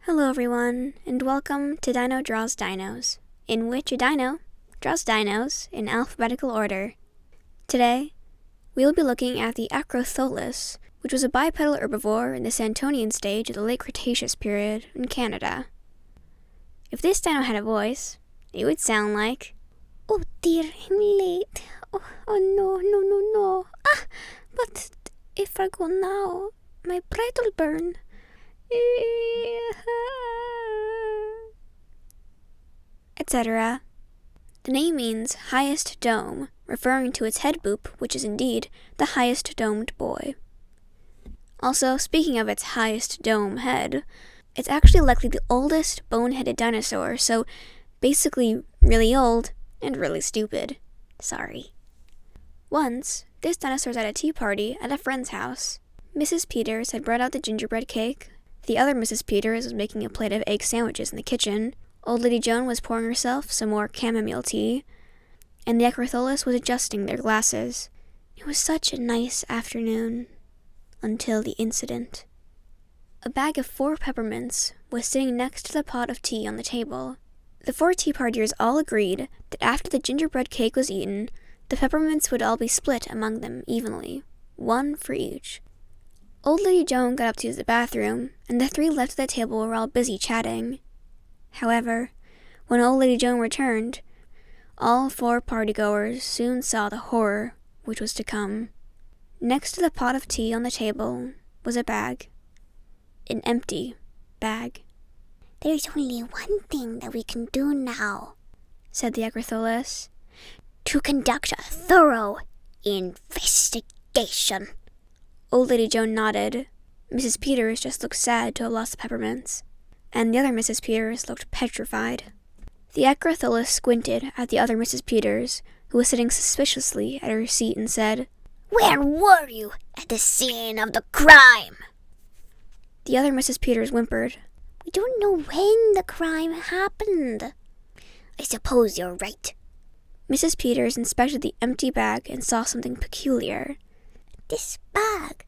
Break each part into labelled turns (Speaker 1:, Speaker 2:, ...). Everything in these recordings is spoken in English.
Speaker 1: Hello everyone, and welcome to Dino Draws Dinos, in which a dino draws dinos in alphabetical order. Today, we will be looking at the Acrotholus, which was a bipedal herbivore in the Santonian stage of the late Cretaceous period in Canada. If this dino had a voice, it would sound like, "Oh dear, I'm late. Oh no. But if I go now, my bread will burn. Etc." The name means highest dome, referring to its head boop, which is indeed the highest domed boy. Also, speaking of its highest dome head, it's actually likely the oldest bone-headed dinosaur, so basically really old and really stupid. Sorry. Once, this dinosaur was at a tea party at a friend's house. Mrs. Peters had brought out the gingerbread cake. The other Mrs. Peters was making a plate of egg sandwiches in the kitchen. Old Lady Joan was pouring herself some more chamomile tea, and the Acrotholus was adjusting their glasses. It was such a nice afternoon, until the incident. A bag of 4 peppermints was sitting next to the pot of tea on the table. The 4 tea partiers all agreed that after the gingerbread cake was eaten, the peppermints would all be split among them evenly, 1 for each. Old Lady Joan got up to use the bathroom, and the 3 left the table were all busy chatting. However, when Old Lady Joan returned, all 4 partygoers soon saw the horror which was to come. Next to the pot of tea on the table was a bag. An empty bag.
Speaker 2: "There's only one thing that we can do now,"
Speaker 1: said the Acrotholus.
Speaker 2: "to conduct a thorough investigation."
Speaker 1: Old Lady Joan nodded. Mrs. Peters just looked sad to have lost the peppermints, and the other Mrs. Peters looked petrified. The Acrotholus squinted at the other Mrs. Peters, who was sitting suspiciously at her seat, and said,
Speaker 2: "Where were you at the scene of the crime?"
Speaker 1: The other Mrs. Peters whimpered.
Speaker 2: "We don't know when the crime happened." "I suppose you're right."
Speaker 1: Mrs. Peters inspected the empty bag and saw something peculiar.
Speaker 2: "This bag,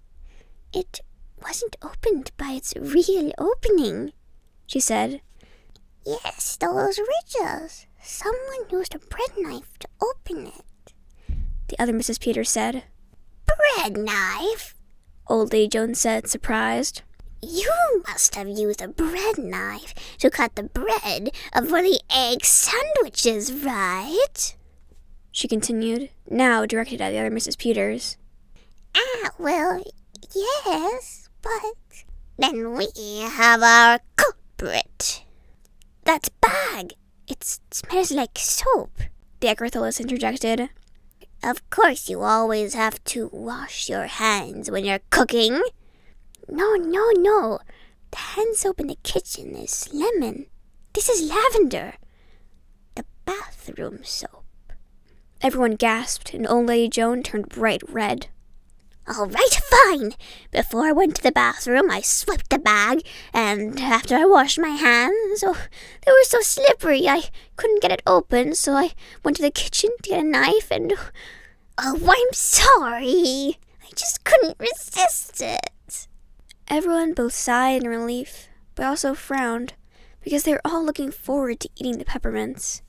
Speaker 2: it wasn't opened by its real opening," she said. "Yes, those ridges. Someone used a bread knife to open it."
Speaker 1: The other Mrs. Peters said.
Speaker 2: "Bread knife?"
Speaker 1: Old Lady Joan said, surprised.
Speaker 2: "You must have used a bread knife to cut the bread for the egg sandwiches, right?"
Speaker 1: she continued, now directed at the other Mrs. Peters.
Speaker 2: Well, yes, but then we have our culprit." "That bag, it smells like soap," the Acrotholus interjected. "Of course you always have to wash your hands when you're cooking." No. The hand soap in the kitchen is lemon. This is lavender. The bathroom soap."
Speaker 1: Everyone gasped, and Old Lady Joan turned bright red.
Speaker 2: "All right, fine. Before I went to the bathroom, I swiped the bag, and after I washed my hands, they were so slippery I couldn't get it open, so I went to the kitchen to get a knife, and I'm sorry. I just couldn't resist it."
Speaker 1: Everyone both sighed in relief, but also frowned, because they were all looking forward to eating the peppermints.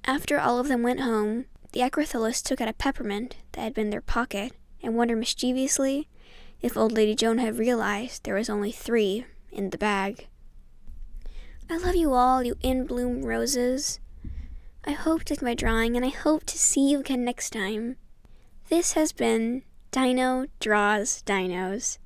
Speaker 1: After all of them went home, the Acrotholus took out a peppermint that had been in their pocket and wondered mischievously if Old Lady Joan had realized there was only 3 in the bag. I love you all, you in-bloom roses. I hope to like my drawing, and I hope to see you again next time. This has been Dino Draws Dinos.